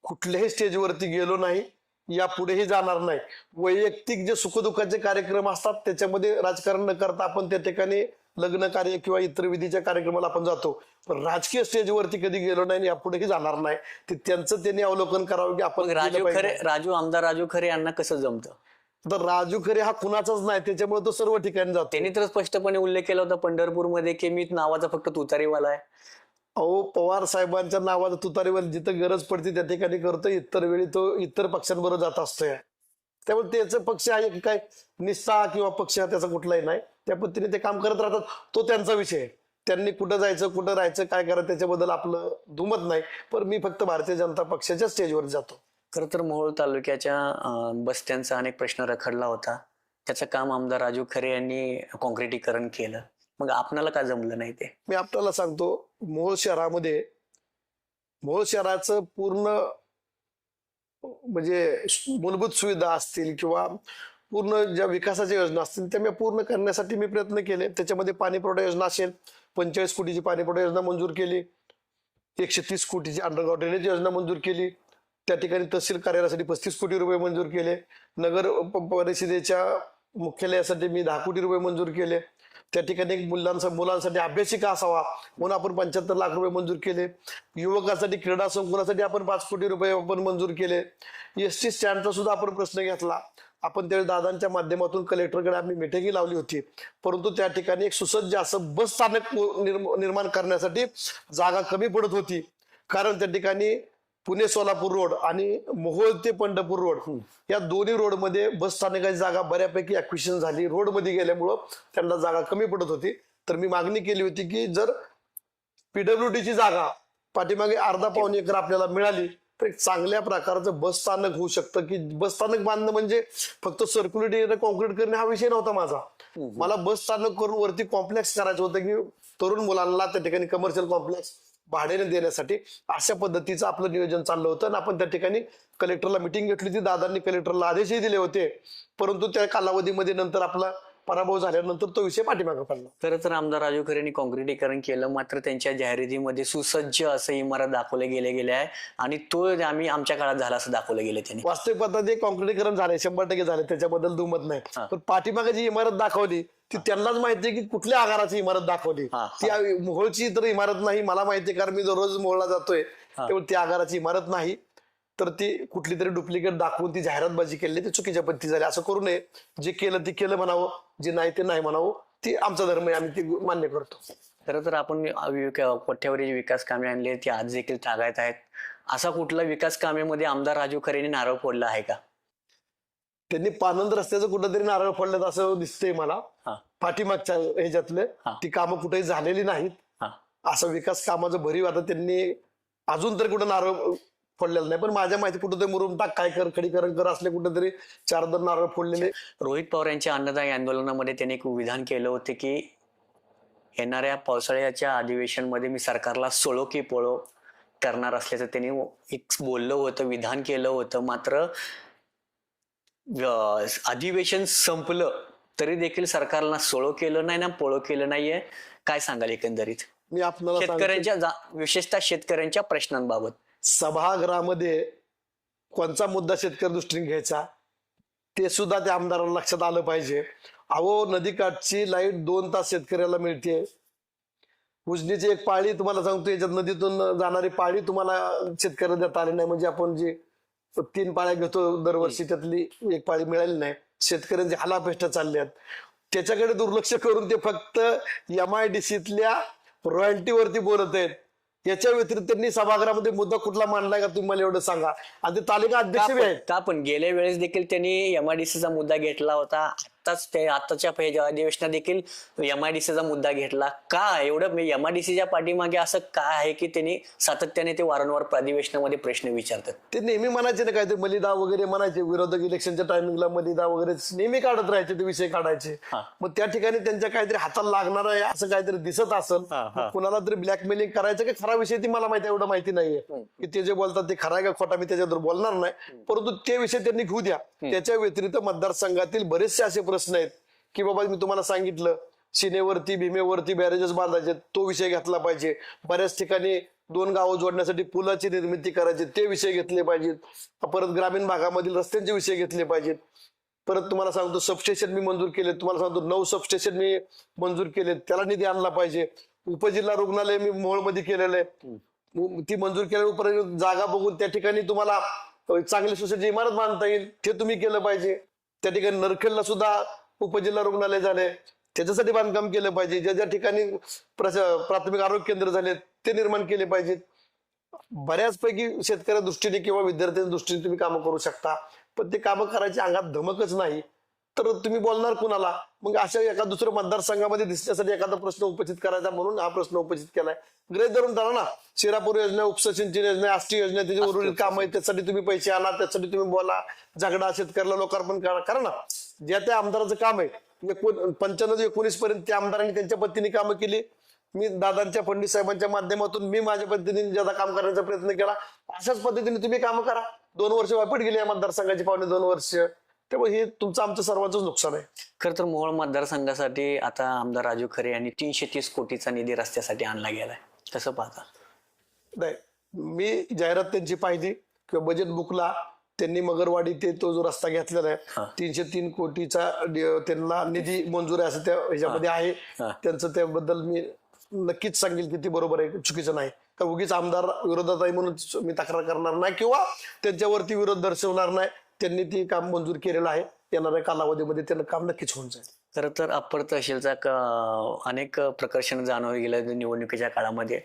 कुठल्याही स्टेजवरती गेलो नाही, यापुढेही जाणार नाही. वैयक्तिक जे सुखदुःखाचे कार्यक्रम असतात त्याच्यामध्ये राजकारण न करता आपण त्या ठिकाणी लग्न कार्य किंवा इतर विधीच्या कार्यक्रमाला आपण जातो, पण राजकीय स्टेजवरती कधी गेलो नाही, यापुढेही जाणार नाही. ते त्यांचं त्यांनी अवलोकन करावं की आपण आमदार राजू खरे यांना कसं जमतं? तर राजू खरे हा कुणाचाच नाही, त्याच्यामुळे तो सर्व ठिकाणी जातो. त्यांनी तर स्पष्टपणे उल्लेख केला होता पंढरपूरमध्ये की मी नावाचा फक्त तुतारीवाला आहे. अहो, पवार साहेबांच्या नावाचा तुतारीवर जिथं गरज पडते त्या ठिकाणी करतो, इतर वेळी तो इतर पक्षांबरोबर जात असतोय. त्यामुळे त्याचं पक्ष आहे काय निष्ठा किंवा पक्ष त्याचा कुठलाही नाही, त्या पद्धतीने ते काम करत राहतात. तो त्यांचा विषय आहे. त्यांनी कुठं जायचं, कुठं राहायचं, काय करायचं त्याच्याबद्दल आपलं दुमत नाही. पण मी फक्त भारतीय जनता पक्षाच्या स्टेजवर जातो. खरं तर मोहोळ तालुक्याच्या बस्त्यांचा अनेक प्रश्न रखडला होता. त्याचं काम आमदार राजू खरे यांनी कॉन्क्रिटीकरण केलं. मग आपणाला का जमलं नाही ते? मी आपल्याला सांगतो, मोहोळ शहराचं पूर्ण म्हणजे मूलभूत सुविधा असतील किंवा पूर्ण ज्या विकासाच्या योजना असतील त्या मी पूर्ण करण्यासाठी मी प्रयत्न केले. त्याच्यामध्ये पाणी पुरवठा योजना असेल, 45 कोटीची पाणी पुरवठा योजना मंजूर केली, 130 कोटीची अंडरग्राउंड ड्रेनेज योजना मंजूर केली, त्या ठिकाणी तहसील कार्यालयासाठी 35 कोटी रुपये मंजूर केले, नगर परिषदेच्या मुख्यालयासाठी मी 10 कोटी रुपये मंजूर केले, त्या ठिकाणी मुलांसाठी अभ्यासिका असावा म्हणून आपण 75 लाख रुपये मंजूर केले, युवकांसाठी क्रीडा संकुलासाठी आपण 5 कोटी रुपये आपण मंजूर केले, एसटी स्टँडचा सुद्धा आपण प्रश्न घेतला. आपण त्यावेळी दादांच्या माध्यमातून कलेक्टरकडे आम्ही मिटिंगही लावली होती, परंतु त्या ठिकाणी एक सुसज्ज असं बस स्थानक निर्माण करण्यासाठी जागा कमी पडत होती. कारण त्या ठिकाणी पुणे सोलापूर रोड आणि मोहोळ ते पंढरपूर रोड या दोन्ही रोडमध्ये बस स्थानकाची जागा बऱ्यापैकी ऍक्विशन झाली. रोडमध्ये गेल्यामुळं त्यांना जागा कमी पडत होती. तर मी मागणी केली होती की जर पीडब्ल्यूडीची जागा पाठीमागे अर्धा पाऊण एकर आपल्याला मिळाली तर एक चांगल्या प्रकारचं बस स्थानक होऊ शकतं. की बस स्थानक बांधणं म्हणजे फक्त सर्क्युलेटी कॉन्क्रीट करणे हा विषय नव्हता माझा. मला बस स्थानक करून वरती कॉम्प्लेक्स करायचं होतं की तरुण मुलांना त्या ठिकाणी कमर्शियल कॉम्प्लेक्स भाड्याने देण्यासाठी अशा पद्धतीचं आपलं नियोजन चाललं होतं. आणि आपण त्या ठिकाणी कलेक्टरला मिटिंग घेतली होती. दादांनी कलेक्टरला आदेशही दिले होते, परंतु त्या कालावधीमध्ये नंतर आपला पराभव झाल्यानंतर तो विषय पाठीमागे पडला. खरं तर आमदार राजू खरेंनी काँक्रिटीकरण केलं, मात्र त्यांच्या जाहिरातीमध्ये सुसज्ज असं इमारत दाखवले गेले आहे आणि तो आम्ही आमच्या काळात झाला असं दाखवलं गेलं त्यांनी. वास्तविक पाहता ते काँक्रिटीकरण झाले 100% झाले, त्याच्याबद्दल दुमत नाही. पण पाठीमागे जी इमारत दाखवली ती त्यांनाच माहिती आहे की कुठल्या आकाराची इमारत दाखवली. ती मोहोळची तर इमारत नाही, मला माहिती आहे, कारण मी दररोज मोहोळला जातोय. तेव्हा ती आकाराची इमारत नाही, तर ती कुठली तरी डुप्लिकेट दाखवून ती जाहिरातबाजी केली, ती चुकीच्या पद्धती झाली. असं करू नये. जे केलं ते केलं म्हणावं, जे नाही ते नाही म्हणावं. ती आमचा धर्म आहे, आम्ही ती मान्य करतो. खरं तर आपण कोट्यावधी विकास कामे आणली ती आज देखील तागायत आहेत. असा कुठला विकास कामेमध्ये आमदार राजू खरेंनी नारळ फोडला आहे का? त्यांनी पानंद रस्त्याचं कुठंतरी नारळ फोडलं असं दिसतंय मला. पाठीमागच्या ह्याच्यातले ती कामं कुठेही झालेली नाहीत. असं विकास कामाचं भरीव आता त्यांनी अजून तरी कुठं नारळ फोडलेलं नाही, पण माझ्या माहिती कुठेतरी मुरुम टाक काय कर खडीकरण कर असले कुठेतरी 4 नारळ फोडलेले. रोहित पवार यांच्या अन्नदायी आंदोलनामध्ये त्यांनी एक विधान केलं होते की येणाऱ्या पावसाळ्याच्या अधिवेशनमध्ये मी सरकारला सोळो की पळो करणार असल्याचं त्यांनी एक बोललं होतं, विधान केलं होतं. मात्र अधिवेशन संपलं तरी देखील सरकारला सोळो केलं नाही ना पळो केलं नाहीये. काय सांगाल एकंदरीत मी आपल्याला शेतकऱ्यांच्या विशेषतः शेतकऱ्यांच्या प्रश्नांबाबत? सभागृहामध्ये कोणता मुद्दा शेतकरी दृष्टीने घ्यायचा ते सुद्धा त्या आमदाराला लक्षात आलं पाहिजे. अहो, नदीकाठची लाईट 2 तास शेतकऱ्याला मिळते. उजनीची एक पाळी तुम्हाला सांगतो, याच्यात नदीतून जाणारी पाळी तुम्हाला शेतकऱ्याला देता आली नाही. म्हणजे आपण जी 3 पाळ्या घेतो दरवर्षी त्यातली एक पाळी मिळाली नाही. शेतकऱ्यांची हालापेष्टा चालल्यात. त्याच्याकडे दुर्लक्ष करून ते फक्त MIDCतल्या रॉयल्टीवरती बोलत आहेत. याच्या व्यतिरिक्त त्यांनी सभागृहामध्ये मुद्दा कुठला मांडलाय का तुम्ही मला एवढं सांगा. आणि ते तालिका अध्यक्ष बी आहेत का? पण गेल्या वेळेस देखील त्यांनी MIDCचा मुद्दा घेतला होता. आताच्या अधिवेशनात देखील MIDCचा मुद्दा घेतला का? एवढं MIDCच्या पाठीमागे असं काय आहे की त्यांनी सातत्याने ते वारंवार अधिवेशनामध्ये प्रश्न विचारतात? ते नेहमी म्हणायचे ना काहीतरी मलिदा वगैरे म्हणायचे, विरोधक इलेक्शनच्या टायमिंगला मलिदा वगैरे नेहमी काढत राहायचे, ते विषय काढायचे. मग त्या ठिकाणी त्यांच्या काहीतरी हाताला लागणार आहे असं काहीतरी दिसत असेल, कुणाला तरी ब्लॅकमेलिंग करायचं की खरा विषय ती मला माहिती, एवढं माहिती नाहीये की ते जे बोलतात ते खरा आहे का खोटा, मी त्याच्याबद्दल बोलणार नाही. परंतु ते विषय त्यांनी घेऊ द्या. त्याच्या व्यतिरिक्त मतदारसंघातील बरेचसे असे प्रश्न आहेत की बाबा मी तुम्हाला सांगितलं सीनेवरती भीमेवरती बॅरेजेस बांधायचे, तो विषय घेतला पाहिजे. बऱ्याच ठिकाणी 2 गावं जोडण्यासाठी पुलाची निर्मिती करायची, ते विषय घेतले पाहिजेत. परत ग्रामीण भागामधील रस्त्यांचे विषय घेतले पाहिजेत. परत तुम्हाला सांगतो सबस्टेशन मी मंजूर केले, तुम्हाला सांगतो 9 सबस्टेशन मी मंजूर केले, त्याला निधी आणला पाहिजे. उपजिल्हा रुग्णालय मी मोहोळमध्ये केलेलं आहे, ती मंजूर केल्यावर जागा बघून त्या ठिकाणी तुम्हाला चांगली सुसज्ज इमारत बांधता येईल, ते तुम्ही केलं पाहिजे. त्या ठिकाणी नरखेडला सुद्धा उपजिल्हा रुग्णालय झाले, त्याच्यासाठी बांधकाम केलं पाहिजे. ज्या ज्या ठिकाणी प्राथमिक आरोग्य केंद्र झाले ते निर्माण केले पाहिजेत. बऱ्याचपैकी शेतकऱ्या दृष्टीने किंवा विद्यार्थ्यांच्या दृष्टीने तुम्ही कामं करू शकता, पण ते कामं करायची अंगात धमकच नाही तर तुम्ही बोलणार कुणाला? मग अशा एका दुसऱ्या मतदारसंघामध्ये दिसण्यासाठी एखादा प्रश्न उपस्थित करायचा म्हणून हा प्रश्न उपस्थित केलाय. गृहीत धरून धरा ना, शिरापूर योजना, उपसिंचन योजना, आष्टी योजना, त्याचे उर्वरित काम आहे, त्यासाठी तुम्ही पैसे आणा, त्यासाठी तुम्ही बोला, झगडा, शेतकऱ्याला लोकार्पण करा ना. ज्या त्या आमदाराचं काम आहे 95 ते 19 पर्यंत त्या आमदारांनी त्यांच्या पद्धतीने कामं केली. मी दादांच्या फडणवीस साहेबांच्या माध्यमातून मी माझ्या पद्धतीने ज्यादा काम करण्याचा प्रयत्न केला. अशाच पद्धतीने तुम्ही कामं करा. 2 वर्ष वापट गेली या मतदारसंघाची, 2.5 वर्ष. त्यामुळे हे तुमचं आमचं सर्वांचंच नुकसान आहे. खरं तर मोहोळ मतदारसंघासाठी आता आमदार राजू खरे यांनी 330 कोटीचा निधी रस्त्यासाठी आणला गेलाय, कसं पाहता? नाही, मी जाहिरात त्यांची पाहिली किंवा बजेट बुकला त्यांनी मगरवाडी ते तो जो रस्ता घेतलेला आहे 303 कोटीचा त्यांना निधी मंजूर आहे असं त्या ह्याच्यामध्ये आहे. त्यांचं त्याबद्दल मी नक्कीच सांगेल की ती बरोबर आहे, चुकीचं नाही. तर उगीच आमदार विरोधात आहे म्हणून मी तक्रार करणार नाही किंवा त्यांच्यावरती विरोध दर्शवणार नाही. त्यांनी ती काम मंजूर केलेलं आहे, येणाऱ्या कालावधीमध्ये त्यांना काम नक्कीच होऊन जाईल. खरं तर अप्पर तहसीलचा अनेक प्रकर्षण जाणवलं गेलं निवडणुकीच्या काळामध्ये.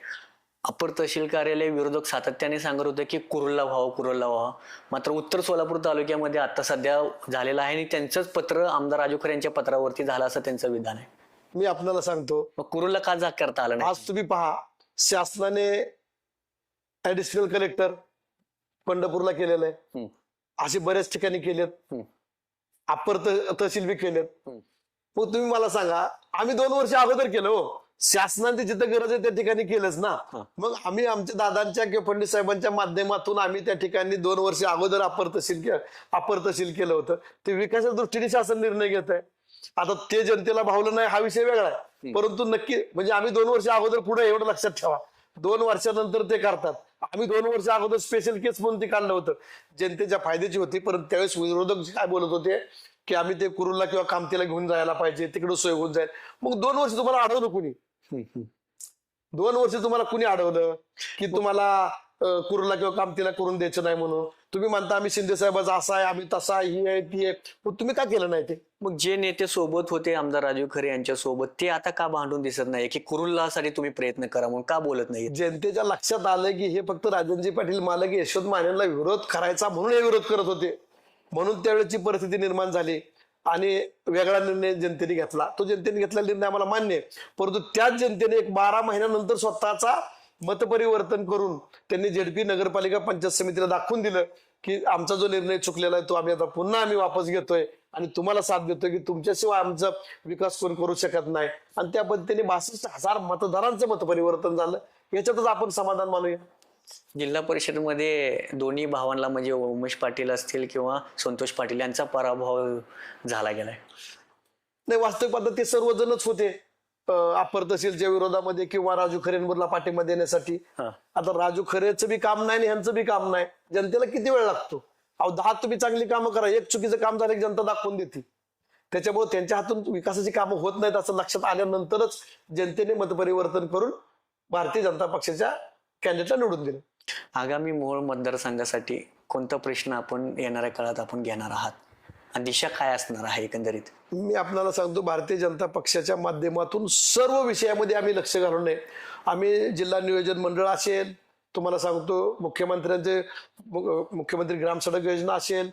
अप्पर तहसील कार्यालय विरोधक सातत्याने सांगत होते की कुरुलला व्हावं. मात्र उत्तर सोलापूर तालुक्यामध्ये आता सध्या झालेलं आहे आणि त्यांचंच पत्र आमदार राजू खरे यांच्या पत्रावरती झालं असं त्यांचं विधान आहे. मी आपल्याला सांगतो, मग कुरुलला का जाग करता आलं नाही? आज तुम्ही पहा, शासनाने ऍडिशनल कलेक्टर पंढरपूरला केलेलं आहे, हम्म, असे बऱ्याच ठिकाणी केलेत, हम्म, अप्पर तहसील बी केलेत. हम्म. मग तुम्ही मला सांगा, आम्ही 2 वर्ष अगोदर केलं हो. शासनाने जिथं गरज आहे त्या ठिकाणी केलंच ना. हा. मग आम्ही आमच्या दादांच्या किंवा फडणवीस साहेबांच्या माध्यमातून आम्ही त्या ठिकाणी 2 वर्ष अगोदर अप्पर तहसील केलं होतं. ते विकासाच्या दृष्टीने शासन निर्णय घेत आहे. आता ते जनतेला भावलं नाही हा विषय वेगळा आहे, परंतु नक्की म्हणजे आम्ही 2 वर्ष अगोदर पुढे, एवढं लक्षात ठेवा. 2 वर्षानंतर ते करतात. आम्ही 2 वर्ष अगोदर स्पेशल केस म्हणून ते काढलं होतं, जनतेच्या फायद्याची होती. परंतु त्यावेळेस विरोधक काय बोलत होते की आम्ही ते कुरुलला किंवा कामतीला घेऊन जायला पाहिजे, तिकडे सोय होऊन जाईल. मग 2 वर्ष तुम्हाला अडवलं कुणी? 2 वर्ष तुम्हाला कुणी अडवलं की तुम्हाला कुरुला किंवा कामतीला करून द्यायचं नाही म्हणून? तुम्ही म्हणता आम्ही शिंदे साहेबाचा असा आहे, आम्ही तसा आहे, ही आहे ती आहे. मग तुम्ही का केलं नाही ते? मग जे नेते सोबत होते आमदार राजू खरे यांच्या सोबत, ते आता का भांडून दिसत नाही की कुरुललासाठी तुम्ही प्रयत्न करा म्हणून का बोलत नाही? जनतेच्या लक्षात आलं की हे फक्त राजनजी पाटील मालक यशवंत मानेला विरोध करायचा म्हणून हे विरोध करत होते, म्हणून त्यावेळेची परिस्थिती निर्माण झाली आणि वेगळा निर्णय जनतेने घेतला. तो जनतेने घेतलेला निर्णय आम्हाला मान्य आहे, परंतु त्याच जनतेने एक 12 महिन्यानंतर स्वतःचा मतपरिवर्तन करून त्यांनी झेडपी नगरपालिका पंचायत समितीला दाखवून दिलं की आमचा जो निर्णय चुकलेला आहे तो आम्ही पुन्हा वापस घेतोय आणि तुम्हाला साथ देतोय की तुमच्याशिवाय आमचा विकास कोण करू शकत नाही. आणि त्या पद्धतीने 62,000 मतदारांचं मतपरिवर्तन झालं. याच्यातच आपण समाधान मानूया. जिल्हा परिषदमध्ये दोन्ही भावांना म्हणजे उमेश पाटील असतील किंवा संतोष पाटील यांचा पराभव झाला गेलाय. नाही, वास्तविक पाहता ते सर्वजणच होते अप्पर तहसीलच्या विरोधामध्ये किंवा राजू खरेंवरला पाठिंबा देण्यासाठी. आता राजू खरेचं बी काम नाही आणि ह्यांचं बी काम नाही. जनतेला किती वेळ लागतो? 10 तुम्ही चांगली कामं करा, एक चुकीचं काम झालं की जनता दाखवून देते. त्याच्यामुळे त्यांच्या हातून विकासाची कामं होत नाहीत असं लक्षात आल्यानंतरच जनतेने मतपरिवर्तन करून भारतीय जनता पक्षाच्या कॅन्डिडेटला निवडून दिलं. आगामी मोहोळ मतदारसंघासाठी कोणता प्रश्न आपण येणाऱ्या काळात आपण घेणार आहात आणि दिशा काय असणार आहे एकंदरीत? मी आपल्याला सांगतो, भारतीय जनता पक्षाच्या माध्यमातून सर्व विषयामध्ये आम्ही लक्ष घालून आहे. आम्ही जिल्हा नियोजन मंडळ असेल, तुम्हाला सांगतो मुख्यमंत्री ग्राम सडक योजना असेल,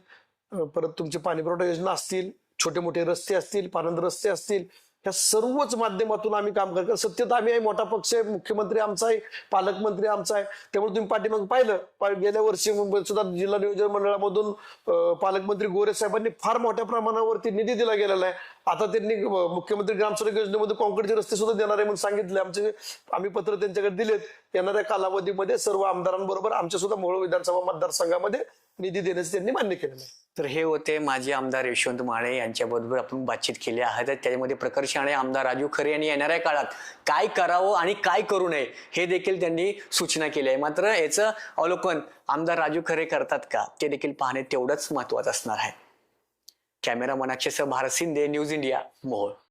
परत तुमची पाणीपुरवठा योजना असतील, छोटे मोठे रस्ते असतील, पानंद रस्ते असतील, या सर्वच माध्यमातून आम्ही काम करतो. सत्तेत आम्ही आहे, मोठा पक्ष आहे, मुख्यमंत्री आमचा आहे, पालकमंत्री आमचा आहे. त्यामुळे तुम्ही पाठीमागे पाहिलं, गेल्या वर्षी सुद्धा जिल्हा नियोजन मंडळामधून पालकमंत्री गोरे साहेबांनी फार मोठ्या प्रमाणावरती निधी दिला गेलेला आहे. आता त्यांनी मुख्यमंत्री ग्राम सडक योजनेमध्ये कॉन्क्रीटचे रस्ते सुद्धा देणार आहे म्हणून सांगितले. आम्ही पत्र त्यांच्याकडे दिलेत. येणाऱ्या कालावधीमध्ये सर्व आमदारांबरोबर आमच्या सुद्धा मोहोळ विधानसभा मतदारसंघामध्ये निधी देण्याचे त्यांनी मान्य केलेलं आहे. तर हे होते माजी आमदार यशवंत माने यांच्याबरोबर आपण बातचीत केली आहे. त्याच्यामध्ये प्रकर्षाने आमदार राजू खरे यांनी येणाऱ्या काळात काय करावं आणि काय करू नये हे देखील त्यांनी सूचना केली आहे. मात्र याचं अवलोकन आमदार राजू खरे करतात का ते देखील पाहणे तेवढंच महत्वाचं असणार आहे. कॅमेरामन अक्षयसह भारत शिंदे, न्यूज इंडिया, मोहोळ.